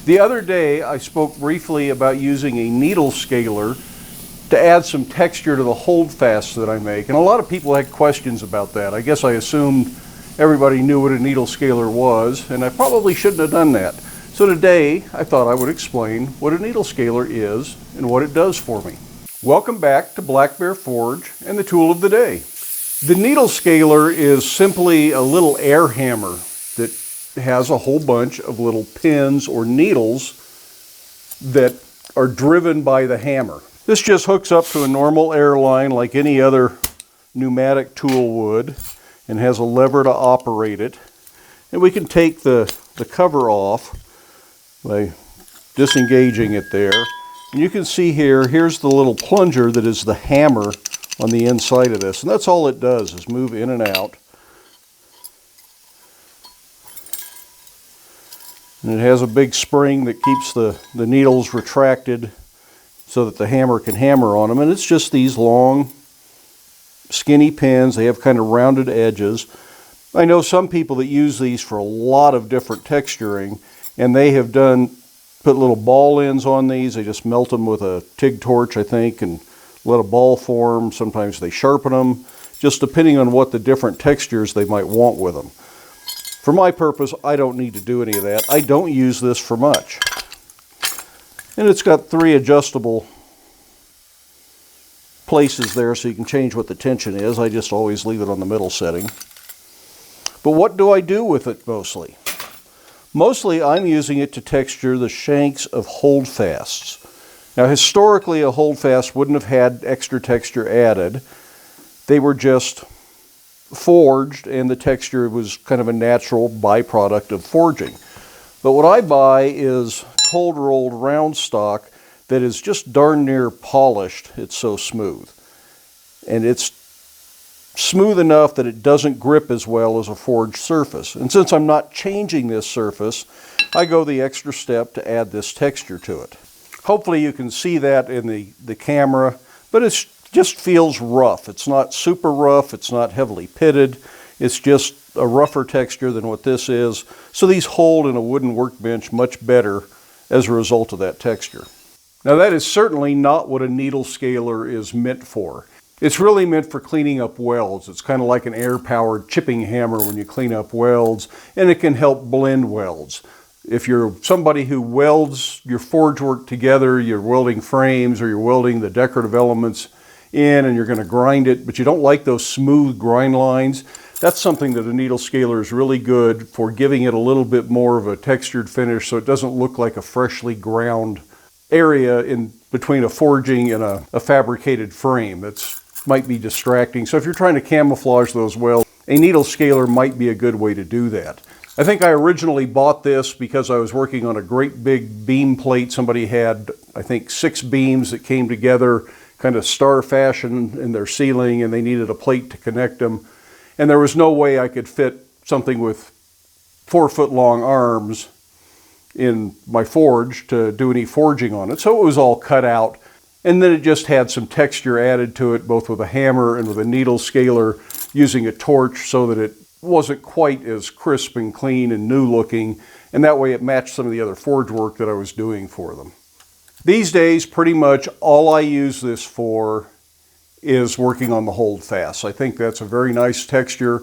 The other day I spoke briefly about using a needle scaler to add some texture to the holdfasts that I make, and a lot of people had questions about that. I guess I assumed everybody knew what a needle scaler was, and I probably shouldn't have done that. So today I thought I would explain what a needle scaler is and what it does for me. Welcome back to Black Bear Forge and the tool of the day. The needle scaler is simply a little air hammer that has a whole bunch of little pins or needles that are driven by the hammer. This just hooks up to a normal air line like any other pneumatic tool would and has a lever to operate it. And we can take the cover off by disengaging it there. And you can see here's the little plunger that is the hammer on the inside of this. And that's all it does is move in and out. And it has a big spring that keeps the needles retracted so that the hammer can hammer on them. And it's just these long, skinny pins. They have kind of rounded edges. I know some people that use these for a lot of different texturing, and they have put little ball ends on these. They just melt them with a TIG torch, I think, and let a ball form. Sometimes they sharpen them, just depending on what the different textures they might want with them. For my purpose, I don't need to do any of that. I don't use this for much. And it's got 3 adjustable places there so you can change what the tension is. I just always leave it on the middle setting. But what do I do with it mostly? Mostly I'm using it to texture the shanks of holdfasts. Now historically a holdfast wouldn't have had extra texture added. They were just forged and the texture was kind of a natural byproduct of forging. But what I buy is cold rolled round stock that is just darn near polished. It's so smooth. And it's smooth enough that it doesn't grip as well as a forged surface. And since I'm not changing this surface, I go the extra step to add this texture to it. Hopefully you can see that in the camera, but it just feels rough. It's not super rough, it's not heavily pitted, it's just a rougher texture than what this is. So these hold in a wooden workbench much better as a result of that texture. Now that is certainly not what a needle scaler is meant for. It's really meant for cleaning up welds. It's kind of like an air-powered chipping hammer when you clean up welds, and it can help blend welds. If you're somebody who welds your forge work together, you're welding frames or you're welding the decorative elements in and you're going to grind it, but you don't like those smooth grind lines, that's something that a needle scaler is really good for, giving it a little bit more of a textured finish so it doesn't look like a freshly ground area in between a forging and a fabricated frame. That's might be distracting. So if you're trying to camouflage those welds, a needle scaler might be a good way to do that. I think I originally bought this because I was working on a great big beam plate. Somebody had, I think, 6 beams that came together kind of star fashion in their ceiling, and they needed a plate to connect them. And there was no way I could fit something with 4-foot long arms in my forge to do any forging on it. So it was all cut out. And then it just had some texture added to it, both with a hammer and with a needle scaler, using a torch so that it wasn't quite as crisp and clean and new looking. And that way it matched some of the other forge work that I was doing for them. These days, pretty much all I use this for is working on the holdfasts. I think that's a very nice texture.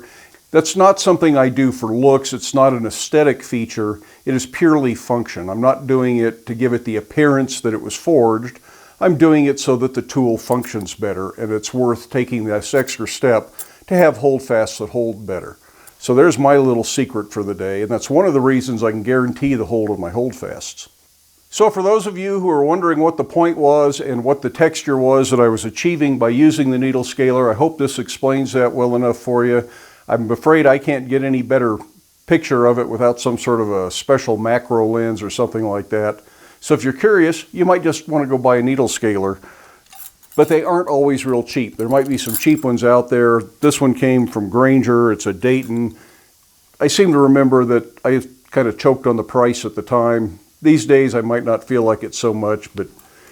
That's not something I do for looks. It's not an aesthetic feature. It is purely function. I'm not doing it to give it the appearance that it was forged. I'm doing it so that the tool functions better, and it's worth taking this extra step to have holdfasts that hold better. So there's my little secret for the day, and that's one of the reasons I can guarantee the hold of my holdfasts. So for those of you who are wondering what the point was and what the texture was that I was achieving by using the needle scaler, I hope this explains that well enough for you. I'm afraid I can't get any better picture of it without some sort of a special macro lens or something like that. So if you're curious, you might just want to go buy a needle scaler, but they aren't always real cheap. There might be some cheap ones out there. This one came from Granger. It's a Dayton. I seem to remember that I kind of choked on the price at the time. These days I might not feel like it so much, but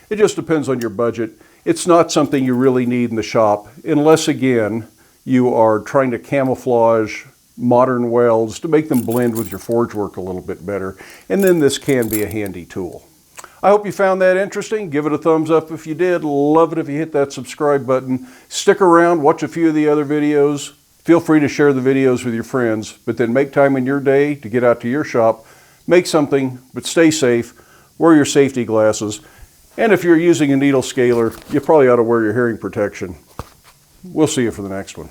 it just depends on your budget. It's not something you really need in the shop, unless again, you are trying to camouflage modern welds to make them blend with your forge work a little bit better. And then this can be a handy tool. I hope you found that interesting. Give it a thumbs up if you did. Love it if you hit that subscribe button. Stick around, watch a few of the other videos. Feel free to share the videos with your friends, but then make time in your day to get out to your shop, make something, but stay safe, wear your safety glasses, and if you're using a needle scaler, you probably ought to wear your hearing protection. We'll see you for the next one.